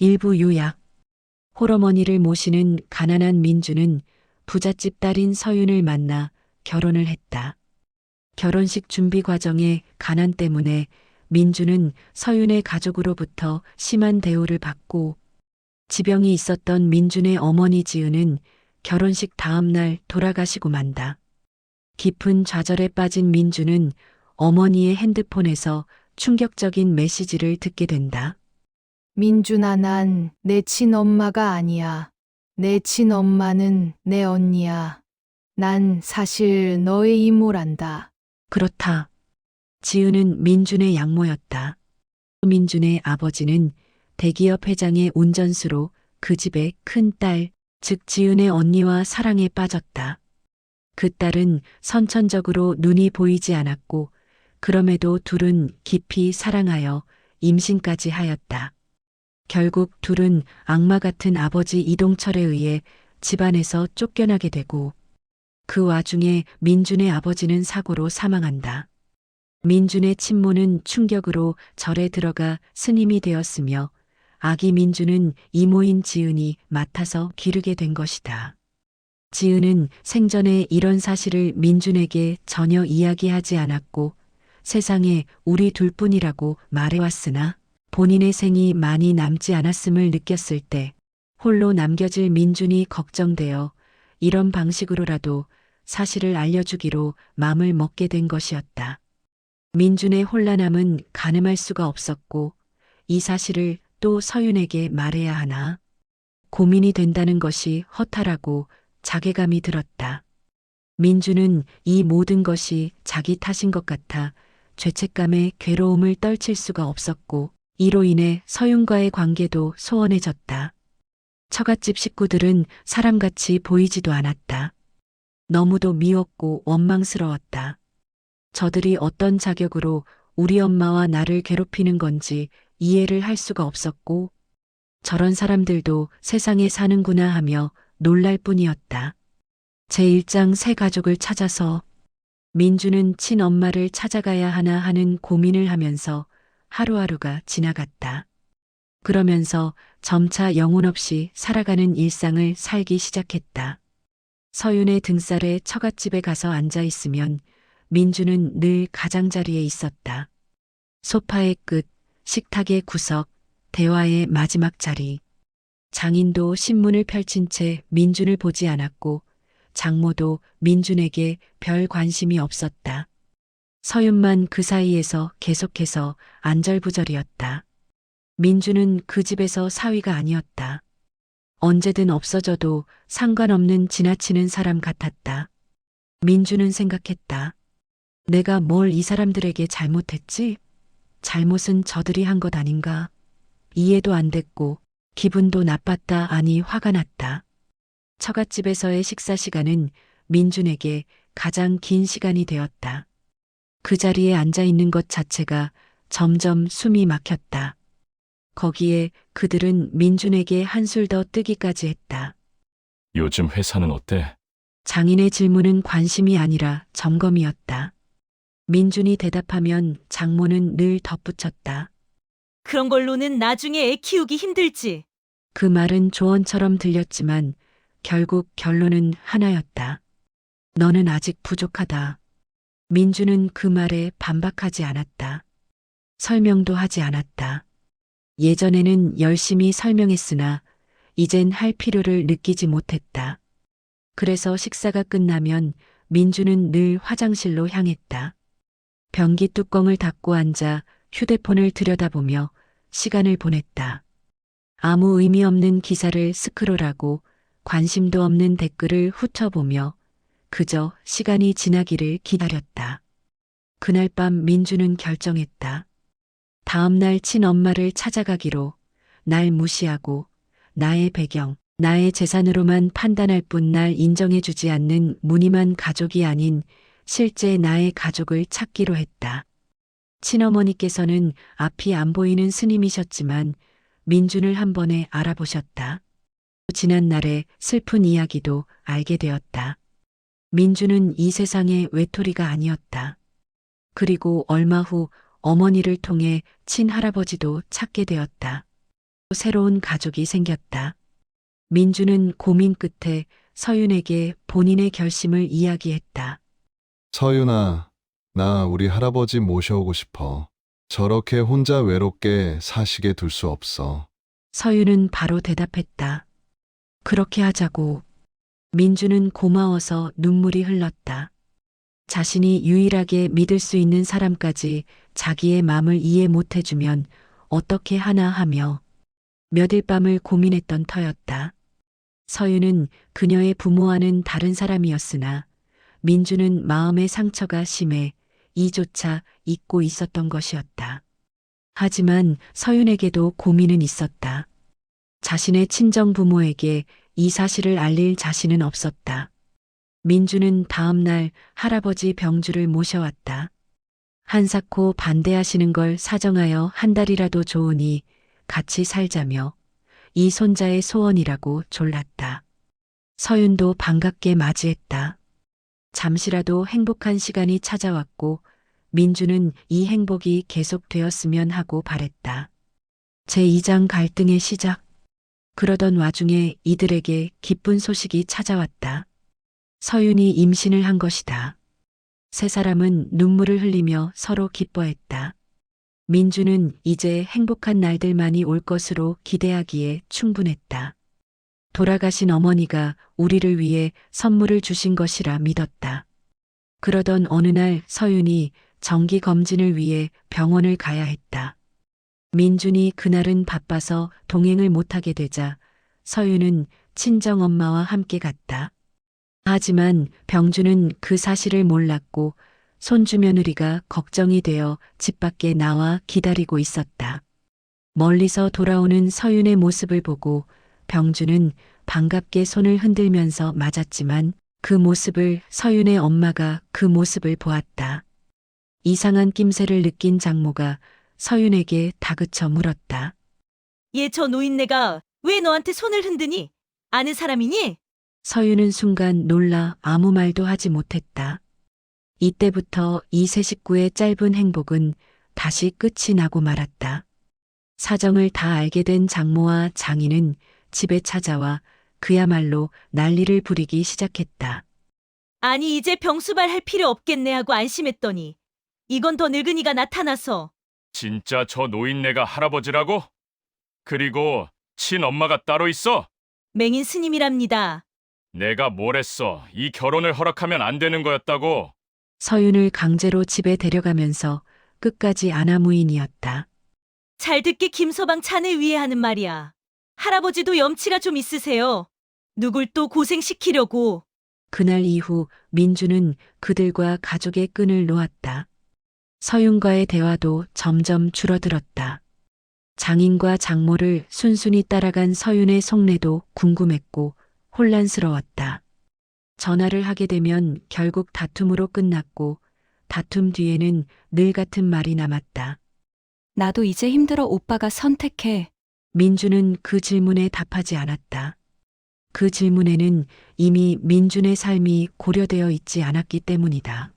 일부 요약. 홀어머니를 모시는 가난한 민주는 부잣집 딸인 서윤을 만나 결혼을 했다. 결혼식 준비 과정에 가난 때문에 민주는 서윤의 가족으로부터 심한 대우를 받고, 지병이 있었던 민준의 어머니 지은은 결혼식 다음 날 돌아가시고 만다. 깊은 좌절에 빠진 민주는 어머니의 핸드폰에서 충격적인 메시지를 듣게 된다. 민준아, 난 내 친엄마가 아니야. 내 친엄마는 내 언니야. 난 사실 너의 이모란다. 그렇다. 지은은 민준의 양모였다. 민준의 아버지는 대기업 회장의 운전수로 그 집의 큰 딸, 즉 지은의 언니와 사랑에 빠졌다. 그 딸은 선천적으로 눈이 보이지 않았고, 그럼에도 둘은 깊이 사랑하여 임신까지 하였다. 결국 둘은 악마 같은 아버지 이동철에 의해 집안에서 쫓겨나게 되고, 그 와중에 민준의 아버지는 사고로 사망한다. 민준의 친모는 충격으로 절에 들어가 스님이 되었으며, 아기 민준은 이모인 지은이 맡아서 기르게 된 것이다. 지은은 생전에 이런 사실을 민준에게 전혀 이야기하지 않았고, 세상에 우리 둘뿐이라고 말해왔으나 본인의 생이 많이 남지 않았음을 느꼈을 때 홀로 남겨질 민준이 걱정되어 이런 방식으로라도 사실을 알려주기로 맘을 먹게 된 것이었다. 민준의 혼란함은 가늠할 수가 없었고, 이 사실을 또 서윤에게 말해야 하나 고민이 된다는 것이 허탈하고 자괴감이 들었다. 민주는 이 모든 것이 자기 탓인 것 같아 죄책감에 괴로움을 떨칠 수가 없었고, 이로 인해 서윤과의 관계도 소원해졌다. 처갓집 식구들은 사람같이 보이지도 않았다. 너무도 미웠고 원망스러웠다. 저들이 어떤 자격으로 우리 엄마와 나를 괴롭히는 건지 이해를 할 수가 없었고, 저런 사람들도 세상에 사는구나 하며 놀랄 뿐이었다. 제1장 새 가족을 찾아서. 민주는 친엄마를 찾아가야 하나 하는 고민을 하면서 하루하루가 지나갔다. 그러면서 점차 영혼 없이 살아가는 일상을 살기 시작했다. 서윤의 등살에 처갓집에 가서 앉아 있으면 민주는 늘 가장자리에 있었다. 소파의 끝, 식탁의 구석, 대화의 마지막 자리. 장인도 신문을 펼친 채 민준을 보지 않았고, 장모도 민준에게 별 관심이 없었다. 서윤만 그 사이에서 계속해서 안절부절이었다. 민준은 그 집에서 사위가 아니었다. 언제든 없어져도 상관없는 지나치는 사람 같았다. 민준은 생각했다. 내가 뭘 이 사람들에게 잘못했지? 잘못은 저들이 한 것 아닌가? 이해도 안 됐고 기분도 나빴다 아니 화가 났다. 처갓집에서의 식사 시간은 민준에게 가장 긴 시간이 되었다. 그 자리에 앉아 있는 것 자체가 점점 숨이 막혔다. 거기에 그들은 민준에게 한술 더 뜨기까지 했다. 요즘 회사는 어때? 장인의 질문은 관심이 아니라 점검이었다. 민준이 대답하면 장모는 늘 덧붙였다. 그런 걸로는 나중에 애 키우기 힘들지. 그 말은 조언처럼 들렸지만 결국 결론은 하나였다. 너는 아직 부족하다. 민주는 그 말에 반박하지 않았다. 설명도 하지 않았다. 예전에는 열심히 설명했으나 이젠 할 필요를 느끼지 못했다. 그래서 식사가 끝나면 민주는 늘 화장실로 향했다. 변기 뚜껑을 닫고 앉아 휴대폰을 들여다보며 시간을 보냈다. 아무 의미 없는 기사를 스크롤하고 관심도 없는 댓글을 훑어보며 그저 시간이 지나기를 기다렸다. 그날 밤 민주는 결정했다. 다음 날 친엄마를 찾아가기로. 날 무시하고 나의 배경, 나의 재산으로만 판단할 뿐 날 인정해주지 않는 무늬만 가족이 아닌 실제 나의 가족을 찾기로 했다. 친어머니께서는 앞이 안 보이는 스님이셨지만 민준을 한 번에 알아보셨다. 지난 날의 슬픈 이야기도 알게 되었다. 민준은 이 세상의 외톨이가 아니었다. 그리고 얼마 후 어머니를 통해 친할아버지도 찾게 되었다. 새로운 가족이 생겼다. 민주는 고민 끝에 서윤에게 본인의 결심을 이야기했다. 서윤아, 나 우리 할아버지 모셔오고 싶어. 저렇게 혼자 외롭게 사시게 둘 수 없어. 서윤은 바로 대답했다. 그렇게 하자고. 민주는 고마워서 눈물이 흘렀다. 자신이 유일하게 믿을 수 있는 사람까지 자기의 마음을 이해 못해주면 어떻게 하나 하며 몇일 밤을 고민했던 터였다. 서윤은 그녀의 부모와는 다른 사람이었으나 민주는 마음의 상처가 심해 이조차 잊고 있었던 것이었다. 하지만 서윤에게도 고민은 있었다. 자신의 친정 부모에게 이 사실을 알릴 자신은 없었다. 민주는 다음 날 할아버지 병주를 모셔왔다. 한사코 반대하시는 걸 사정하여 한 달이라도 좋으니 같이 살자며 이 손자의 소원이라고 졸랐다. 서윤도 반갑게 맞이했다. 잠시라도 행복한 시간이 찾아왔고 민주는 이 행복이 계속되었으면 하고 바랬다. 제2장 갈등의 시작. 그러던 와중에 이들에게 기쁜 소식이 찾아왔다. 서윤이 임신을 한 것이다. 세 사람은 눈물을 흘리며 서로 기뻐했다. 민주는 이제 행복한 날들만이 올 것으로 기대하기에 충분했다. 돌아가신 어머니가 우리를 위해 선물을 주신 것이라 믿었다. 그러던 어느 날 서윤이 정기 검진을 위해 병원을 가야 했다. 민준이 그날은 바빠서 동행을 못하게 되자 서윤은 친정엄마와 함께 갔다. 하지만 병주는 그 사실을 몰랐고 손주 며느리가 걱정이 되어 집 밖에 나와 기다리고 있었다. 멀리서 돌아오는 서윤의 모습을 보고 병주는 반갑게 손을 흔들면서 맞았지만 그 모습을 서윤의 엄마가 그 모습을 보았다. 이상한 낌새를 느낀 장모가 서윤에게 다그쳐 물었다. 얘 저 노인네가 왜 너한테 손을 흔드니? 아는 사람이니? 서윤은 순간 놀라 아무 말도 하지 못했다. 이때부터 이 세 식구의 짧은 행복은 다시 끝이 나고 말았다. 사정을 다 알게 된 장모와 장인은 집에 찾아와 그야말로 난리를 부리기 시작했다. 아니 이제 병수발 할 필요 없겠네 하고 안심했더니 이건 더 늙은이가 나타나서 진짜 저 노인네가 할아버지라고? 그리고 친엄마가 따로 있어? 맹인 스님이랍니다. 내가 뭘 했어? 이 결혼을 허락하면 안 되는 거였다고. 서윤을 강제로 집에 데려가면서 끝까지 아나무인이었다. 잘 듣게 김서방 자네 위에 하는 말이야. 할아버지도 염치가 좀 있으세요. 누굴 또 고생시키려고. 그날 이후 민주는 그들과 가족의 끈을 놓았다. 서윤과의 대화도 점점 줄어들었다. 장인과 장모를 순순히 따라간 서윤의 속내도 궁금했고 혼란스러웠다. 전화를 하게 되면 결국 다툼으로 끝났고 다툼 뒤에는 늘 같은 말이 남았다. 나도 이제 힘들어 오빠가 선택해. 민주는 그 질문에 답하지 않았다. 그 질문에는 이미 민준의 삶이 고려되어 있지 않았기 때문이다.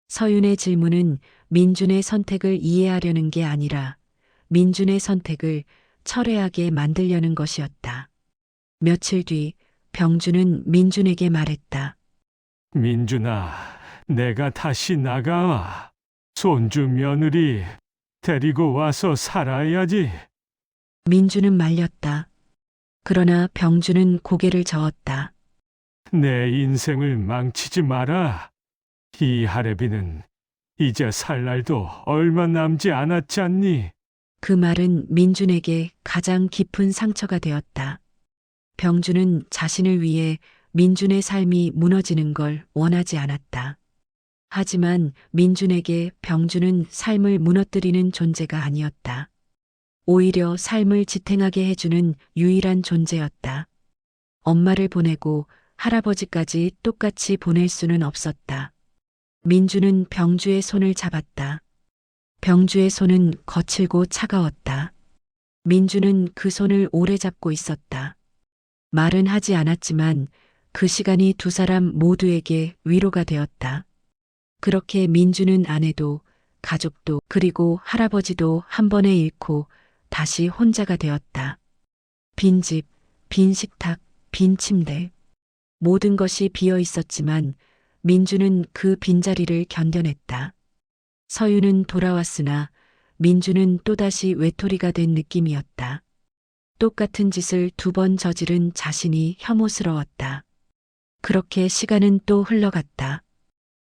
서윤의 질문은 민준의 선택을 이해하려는 게 아니라 민준의 선택을 철회하게 만들려는 것이었다. 며칠 뒤 병주는 민준에게 말했다. 민준아, 내가 다시 나가. 손주 며느리 데리고 와서 살아야지. 민주는 말렸다. 그러나 병주는 고개를 저었다. 내 인생을 망치지 마라. 이 할애비는 이제 살 날도 얼마 남지 않았지 않니? 그 말은 민준에게 가장 깊은 상처가 되었다. 병주는 자신을 위해 민준의 삶이 무너지는 걸 원하지 않았다. 하지만 민준에게 병주는 삶을 무너뜨리는 존재가 아니었다. 오히려 삶을 지탱하게 해주는 유일한 존재였다. 엄마를 보내고 할아버지까지 똑같이 보낼 수는 없었다. 민주는 병주의 손을 잡았다. 병주의 손은 거칠고 차가웠다. 민주는 그 손을 오래 잡고 있었다. 말은 하지 않았지만 그 시간이 두 사람 모두에게 위로가 되었다. 그렇게 민주는 아내도 가족도 그리고 할아버지도 한 번에 잃고 다시 혼자가 되었다. 빈 집, 빈 식탁, 빈 침대. 모든 것이 비어 있었지만 민주는 그 빈자리를 견뎌냈다. 서유는 돌아왔으나 민주는 또다시 외톨이가 된 느낌이었다. 똑같은 짓을 2번 저지른 자신이 혐오스러웠다. 그렇게 시간은 또 흘러갔다.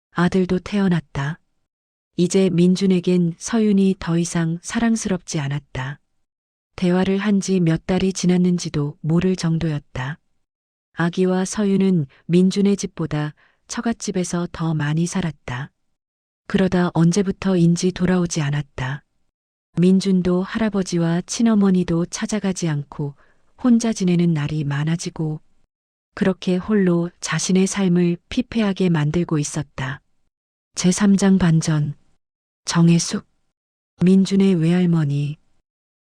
아들도 태어났다. 이제 민준에겐 서윤이 더 이상 사랑스럽지 않았다. 대화를 한 지 몇 달이 지났는지도 모를 정도였다. 아기와 서윤은 민준의 집보다 처갓집에서 더 많이 살았다. 그러다 언제부터인지 돌아오지 않았다. 민준도 할아버지와 친어머니도 찾아가지 않고 혼자 지내는 날이 많아지고 그렇게 홀로 자신의 삶을 피폐하게 만들고 있었다. 제3장 반전. 정혜숙. 민준의 외할머니.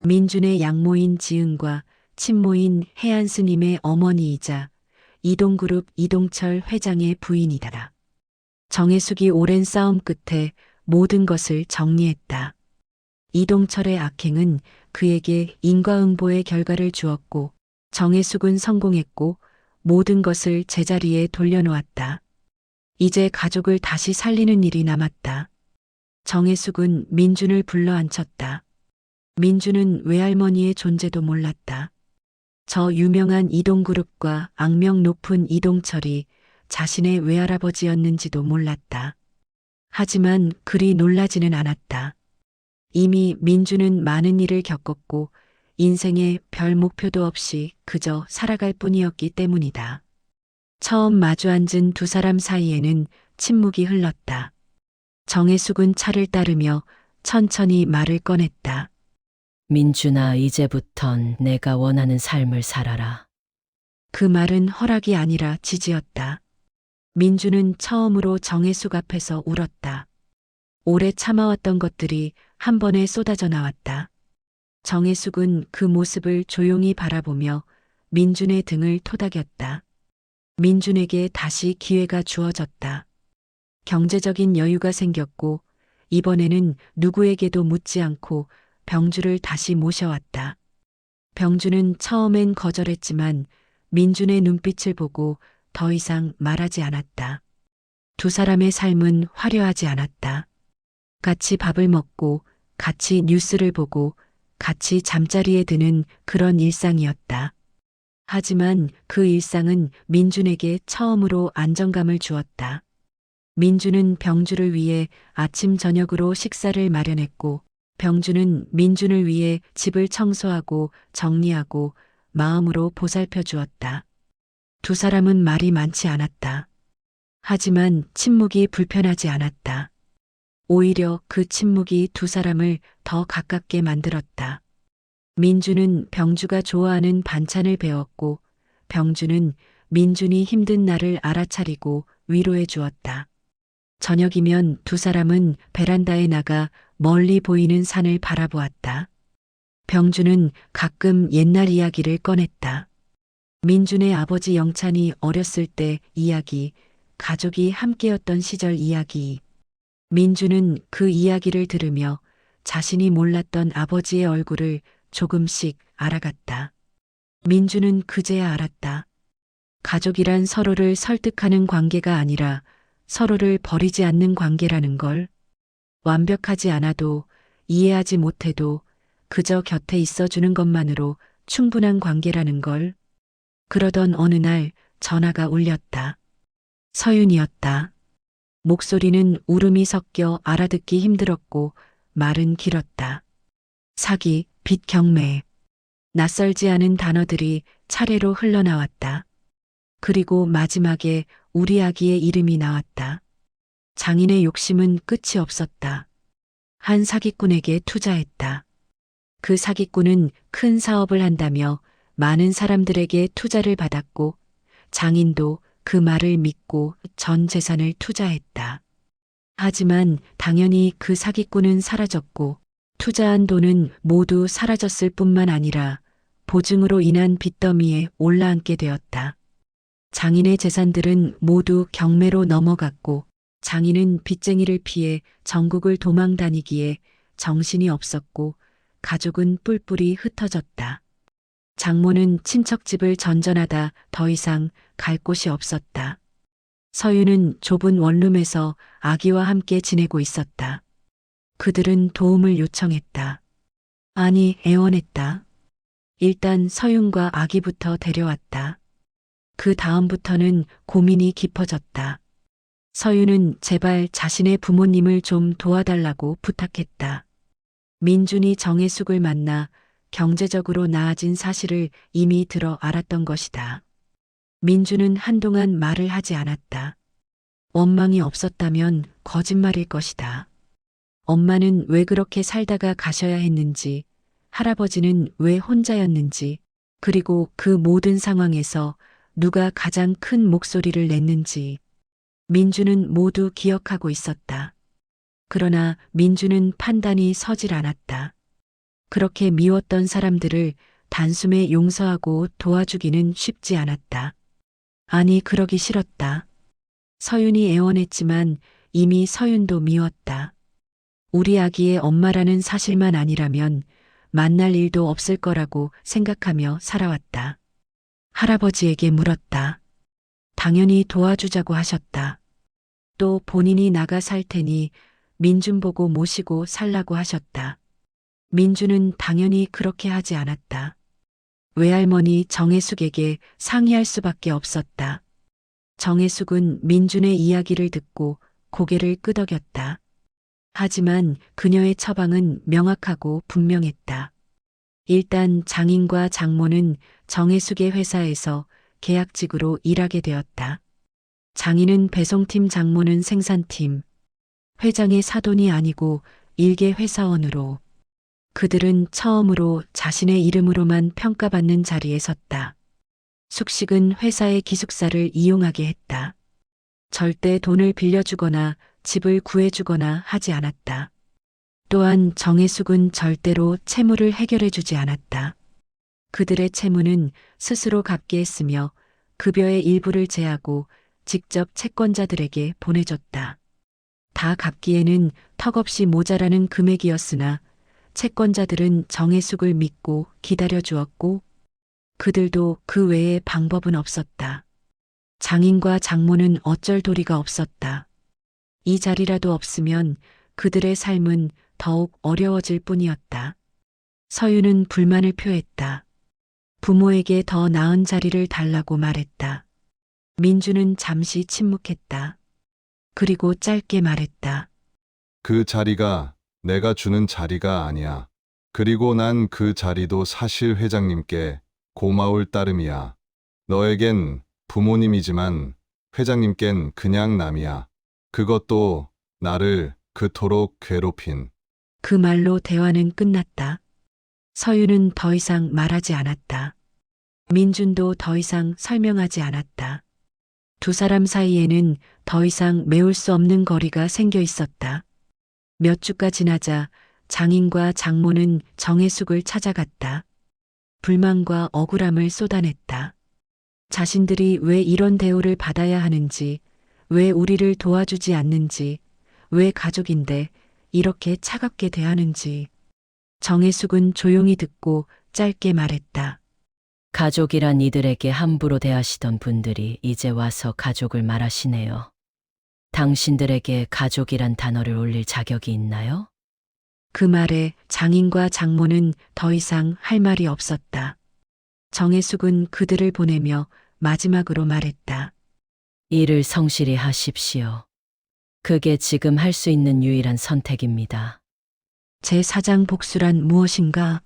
민준의 양모인 지은과 친모인 혜안 스님의 어머니이자 이동그룹 이동철 회장의 부인이다. 정혜숙이 오랜 싸움 끝에 모든 것을 정리했다. 이동철의 악행은 그에게 인과응보의 결과를 주었고 정혜숙은 성공했고 모든 것을 제자리에 돌려놓았다. 이제 가족을 다시 살리는 일이 남았다. 정혜숙은 민준을 불러앉혔다. 민준은 외할머니의 존재도 몰랐다. 저 유명한 이동그룹과 악명 높은 이동철이 자신의 외할아버지였는지도 몰랐다. 하지만 그리 놀라지는 않았다. 이미 민준은 많은 일을 겪었고 인생에 별 목표도 없이 그저 살아갈 뿐이었기 때문이다. 처음 마주 앉은 두 사람 사이에는 침묵이 흘렀다. 정혜숙은 차를 따르며 천천히 말을 꺼냈다. 민준아, 이제부턴 내가 원하는 삶을 살아라. 그 말은 허락이 아니라 지지였다. 민주는 처음으로 정혜숙 앞에서 울었다. 오래 참아왔던 것들이 한 번에 쏟아져 나왔다. 정혜숙은 그 모습을 조용히 바라보며 민준의 등을 토닥였다. 민준에게 다시 기회가 주어졌다. 경제적인 여유가 생겼고 이번에는 누구에게도 묻지 않고 병주를 다시 모셔왔다. 병주는 처음엔 거절했지만 민준의 눈빛을 보고 더 이상 말하지 않았다. 두 사람의 삶은 화려하지 않았다. 같이 밥을 먹고 같이 뉴스를 보고 같이 잠자리에 드는 그런 일상이었다. 하지만 그 일상은 민준에게 처음으로 안정감을 주었다. 민준은 병주를 위해 아침 저녁으로 식사를 마련했고 병주는 민준을 위해 집을 청소하고 정리하고 마음으로 보살펴 주었다. 두 사람은 말이 많지 않았다. 하지만 침묵이 불편하지 않았다. 오히려 그 침묵이 두 사람을 더 가깝게 만들었다. 민주는 병주가 좋아하는 반찬을 배웠고 병주는 민준이 힘든 날을 알아차리고 위로해 주었다. 저녁이면 두 사람은 베란다에 나가 멀리 보이는 산을 바라보았다. 병주는 가끔 옛날 이야기를 꺼냈다. 민준의 아버지 영찬이 어렸을 때 이야기, 가족이 함께였던 시절 이야기. 민준은 그 이야기를 들으며 자신이 몰랐던 아버지의 얼굴을 조금씩 알아갔다. 민준은 그제야 알았다. 가족이란 서로를 설득하는 관계가 아니라 서로를 버리지 않는 관계라는 걸. 완벽하지 않아도 이해하지 못해도 그저 곁에 있어주는 것만으로 충분한 관계라는 걸. 그러던 어느 날 전화가 울렸다. 서윤이었다. 목소리는 울음이 섞여 알아듣기 힘들었고 말은 길었다. 사기, 빚 경매. 낯설지 않은 단어들이 차례로 흘러나왔다. 그리고 마지막에 우리 아기의 이름이 나왔다. 장인의 욕심은 끝이 없었다. 한 사기꾼에게 투자했다. 그 사기꾼은 큰 사업을 한다며 많은 사람들에게 투자를 받았고 장인도 그 말을 믿고 전 재산을 투자했다. 하지만 당연히 그 사기꾼은 사라졌고 투자한 돈은 모두 사라졌을 뿐만 아니라 보증으로 인한 빚더미에 올라앉게 되었다. 장인의 재산들은 모두 경매로 넘어갔고 장인은 빚쟁이를 피해 전국을 도망 다니기에 정신이 없었고 가족은 뿔뿔이 흩어졌다. 장모는 친척집을 전전하다 더 이상 갈 곳이 없었다. 서유는 좁은 원룸에서 아기와 함께 지내고 있었다. 그들은 도움을 요청했다. 아니, 애원했다. 일단 서윤과 아기부터 데려왔다. 그 다음부터는 고민이 깊어졌다. 서윤은 제발 자신의 부모님을 좀 도와달라고 부탁했다. 민준이 정혜숙을 만나 경제적으로 나아진 사실을 이미 들어 알았던 것이다. 민준은 한동안 말을 하지 않았다. 원망이 없었다면 거짓말일 것이다. 엄마는 왜 그렇게 살다가 가셔야 했는지, 할아버지는 왜 혼자였는지, 그리고 그 모든 상황에서 누가 가장 큰 목소리를 냈는지, 민주는 모두 기억하고 있었다. 그러나 민주는 판단이 서질 않았다. 그렇게 미웠던 사람들을 단숨에 용서하고 도와주기는 쉽지 않았다. 아니, 그러기 싫었다. 서윤이 애원했지만 이미 서윤도 미웠다. 우리 아기의 엄마라는 사실만 아니라면 만날 일도 없을 거라고 생각하며 살아왔다. 할아버지에게 물었다. 당연히 도와주자고 하셨다. 또 본인이 나가 살 테니 민준 보고 모시고 살라고 하셨다. 민주는 당연히 그렇게 하지 않았다. 외할머니 정혜숙에게 상의할 수밖에 없었다. 정혜숙은 민준의 이야기를 듣고 고개를 끄덕였다. 하지만 그녀의 처방은 명확하고 분명했다. 일단 장인과 장모는 정혜숙의 회사에서 계약직으로 일하게 되었다. 장인은 배송팀, 장모는 생산팀. 회장의 사돈이 아니고 일개 회사원으로. 그들은 처음으로 자신의 이름으로만 평가받는 자리에 섰다. 숙식은 회사의 기숙사를 이용하게 했다. 절대 돈을 빌려주거나 집을 구해주거나 하지 않았다. 또한 정혜숙은 절대로 채무를 해결해주지 않았다. 그들의 채무는 스스로 갚게 했으며 급여의 일부를 제하고 직접 채권자들에게 보내줬다. 다 갚기에는 턱없이 모자라는 금액이었으나 채권자들은 정혜숙을 믿고 기다려주었고 그들도 그 외에 방법은 없었다. 장인과 장모는 어쩔 도리가 없었다. 이 자리라도 없으면 그들의 삶은 더욱 어려워질 뿐이었다. 서유는 불만을 표했다. 부모에게 더 나은 자리를 달라고 말했다. 민주는 잠시 침묵했다. 그리고 짧게 말했다. 그 자리가 내가 주는 자리가 아니야. 그리고 난 그 자리도 사실 회장님께 고마울 따름이야. 너에겐 부모님이지만 회장님껜 그냥 남이야. 그것도 나를 그토록 괴롭힌. 그 말로 대화는 끝났다. 서유는 더 이상 말하지 않았다. 민준도 더 이상 설명하지 않았다. 두 사람 사이에는 더 이상 메울 수 없는 거리가 생겨 있었다. 몇 주가 지나자 장인과 장모는 정혜숙을 찾아갔다. 불만과 억울함을 쏟아냈다. 자신들이 왜 이런 대우를 받아야 하는지, 왜 우리를 도와주지 않는지, 왜 가족인데 이렇게 차갑게 대하는지. 정혜숙은 조용히 듣고 짧게 말했다. 가족이란 이들에게 함부로 대하시던 분들이 이제 와서 가족을 말하시네요. 당신들에게 가족이란 단어를 올릴 자격이 있나요? 그 말에 장인과 장모는 더 이상 할 말이 없었다. 정혜숙은 그들을 보내며 마지막으로 말했다. 일을 성실히 하십시오. 그게 지금 할 수 있는 유일한 선택입니다. 제4장 복수란 무엇인가?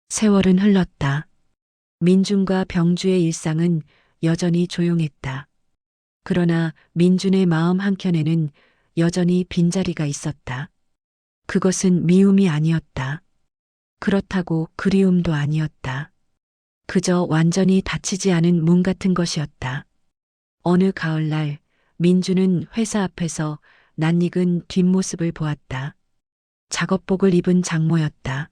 세월은 흘렀다. 민준과 병주의 일상은 여전히 조용했다. 그러나 민준의 마음 한켠에는 여전히 빈자리가 있었다. 그것은 미움이 아니었다. 그렇다고 그리움도 아니었다. 그저 완전히 닫히지 않은 문 같은 것이었다. 어느 가을날 민준은 회사 앞에서 낯익은 뒷모습을 보았다. 작업복을 입은 장모였다.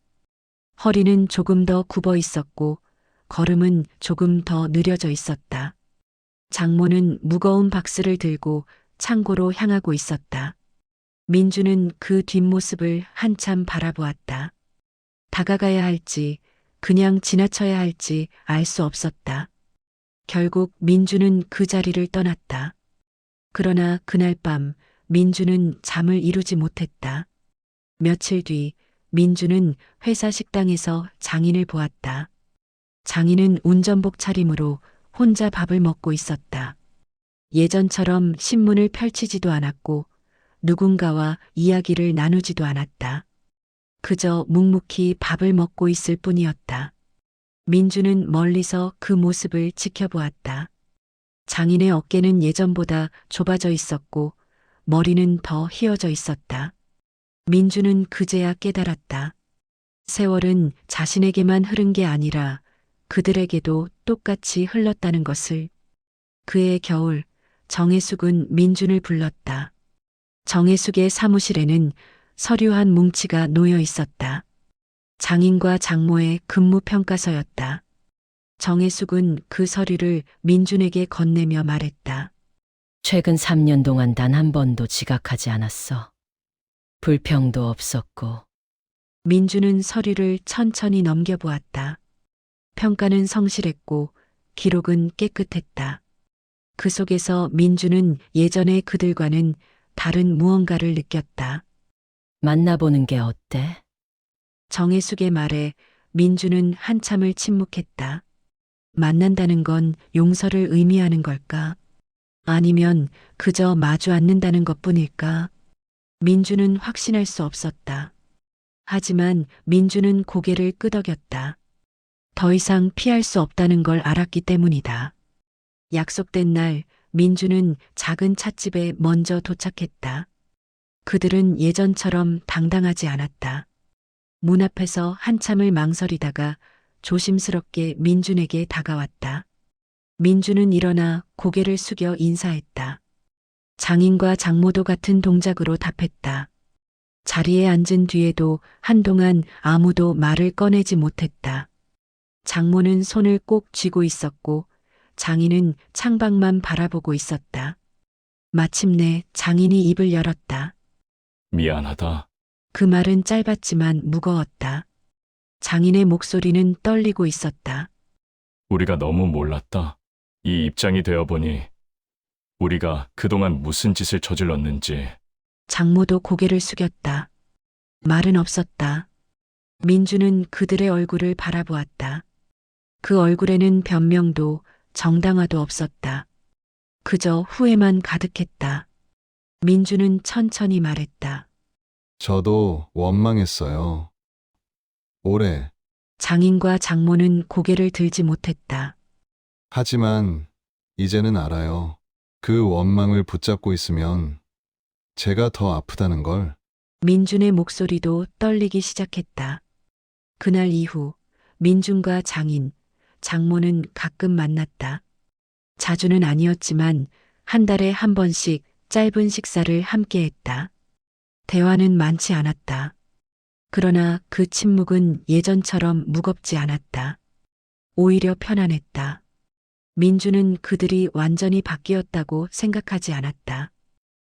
허리는 조금 더 굽어 있었고 걸음은 조금 더 느려져 있었다. 장모는 무거운 박스를 들고 창고로 향하고 있었다. 민주는 그 뒷모습을 한참 바라보았다. 다가가야 할지 그냥 지나쳐야 할지 알 수 없었다. 결국 민주는 그 자리를 떠났다. 그러나 그날 밤 민주는 잠을 이루지 못했다. 며칠 뒤 민주는 회사 식당에서 장인을 보았다. 장인은 운전복 차림으로 혼자 밥을 먹고 있었다. 예전처럼 신문을 펼치지도 않았고 누군가와 이야기를 나누지도 않았다. 그저 묵묵히 밥을 먹고 있을 뿐이었다. 민주는 멀리서 그 모습을 지켜보았다. 장인의 어깨는 예전보다 좁아져 있었고 머리는 더 휘어져 있었다. 민주는 그제야 깨달았다. 세월은 자신에게만 흐른 게 아니라 그들에게도 똑같이 흘렀다는 것을. 그해 겨울, 정혜숙은 민준을 불렀다. 정혜숙의 사무실에는 서류 한 뭉치가 놓여 있었다. 장인과 장모의 근무평가서였다. 정혜숙은 그 서류를 민준에게 건네며 말했다. 최근 3년 동안 단 한 번도 지각하지 않았어. 불평도 없었고. 민주는 서류를 천천히 넘겨보았다. 평가는 성실했고 기록은 깨끗했다. 그 속에서 민주는 예전의 그들과는 다른 무언가를 느꼈다. 만나보는 게 어때? 정혜숙의 말에 민주는 한참을 침묵했다. 만난다는 건 용서를 의미하는 걸까? 아니면 그저 마주 앉는다는 것뿐일까? 민주는 확신할 수 없었다. 하지만 민주는 고개를 끄덕였다. 더 이상 피할 수 없다는 걸 알았기 때문이다. 약속된 날 민주는 작은 찻집에 먼저 도착했다. 그들은 예전처럼 당당하지 않았다. 문 앞에서 한참을 망설이다가 조심스럽게 민준에게 다가왔다. 민준은 일어나 고개를 숙여 인사했다. 장인과 장모도 같은 동작으로 답했다. 자리에 앉은 뒤에도 한동안 아무도 말을 꺼내지 못했다. 장모는 손을 꼭 쥐고 있었고 장인은 창밖만 바라보고 있었다. 마침내 장인이 입을 열었다. 미안하다. 그 말은 짧았지만 무거웠다. 장인의 목소리는 떨리고 있었다. 우리가 너무 몰랐다. 이 입장이 되어보니 우리가 그동안 무슨 짓을 저질렀는지. 장모도 고개를 숙였다. 말은 없었다. 민주는 그들의 얼굴을 바라보았다. 그 얼굴에는 변명도 정당화도 없었다. 그저 후회만 가득했다. 민주는 천천히 말했다. 저도 원망했어요. 올해. 장인과 장모는 고개를 들지 못했다. 하지만 이제는 알아요. 그 원망을 붙잡고 있으면 제가 더 아프다는 걸. 민준의 목소리도 떨리기 시작했다. 그날 이후 민준과 장인, 장모는 가끔 만났다. 자주는 아니었지만 한 달에 한 번씩 짧은 식사를 함께 했다. 대화는 많지 않았다. 그러나 그 침묵은 예전처럼 무겁지 않았다. 오히려 편안했다. 민주는 그들이 완전히 바뀌었다고 생각하지 않았다.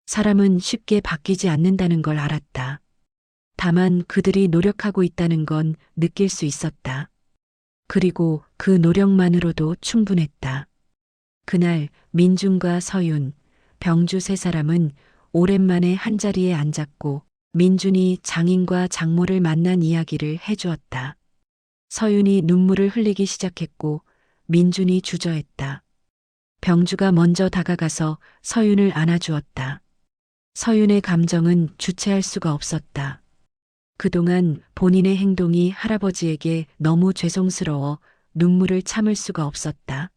사람은 쉽게 바뀌지 않는다는 걸 알았다. 다만 그들이 노력하고 있다는 건 느낄 수 있었다. 그리고 그 노력만으로도 충분했다. 그날 민준과 서윤, 병주 세 사람은 오랜만에 한자리에 앉았고 민준이 장인과 장모를 만난 이야기를 해주었다. 서윤이 눈물을 흘리기 시작했고 민준이 주저했다. 병주가 먼저 다가가서 서윤을 안아주었다. 서윤의 감정은 주체할 수가 없었다. 그동안 본인의 행동이 할아버지에게 너무 죄송스러워 눈물을 참을 수가 없었다.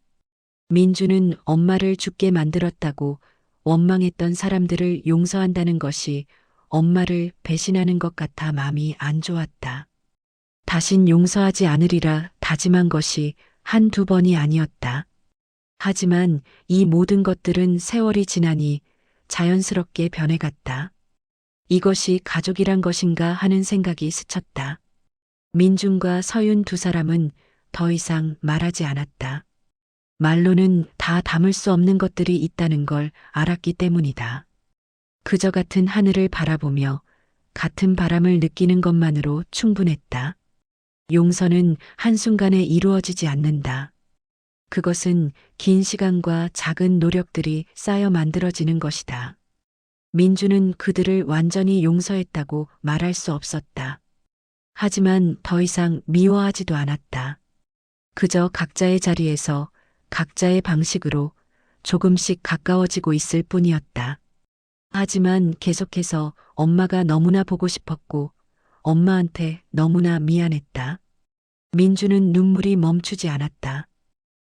민주는 엄마를 죽게 만들었다고 원망했던 사람들을 용서한다는 것이 엄마를 배신하는 것 같아 마음이 안 좋았다. 다신 용서하지 않으리라 다짐한 것이 한두 번이 아니었다. 하지만 이 모든 것들은 세월이 지나니 자연스럽게 변해갔다. 이것이 가족이란 것인가 하는 생각이 스쳤다. 민준과 서윤 두 사람은 더 이상 말하지 않았다. 말로는 다 담을 수 없는 것들이 있다는 걸 알았기 때문이다. 그저 같은 하늘을 바라보며 같은 바람을 느끼는 것만으로 충분했다. 용서는 한순간에 이루어지지 않는다. 그것은 긴 시간과 작은 노력들이 쌓여 만들어지는 것이다. 민주는 그들을 완전히 용서했다고 말할 수 없었다. 하지만 더 이상 미워하지도 않았다. 그저 각자의 자리에서 각자의 방식으로 조금씩 가까워지고 있을 뿐이었다. 하지만 계속해서 엄마가 너무나 보고 싶었고 엄마한테 너무나 미안했다. 민주는 눈물이 멈추지 않았다.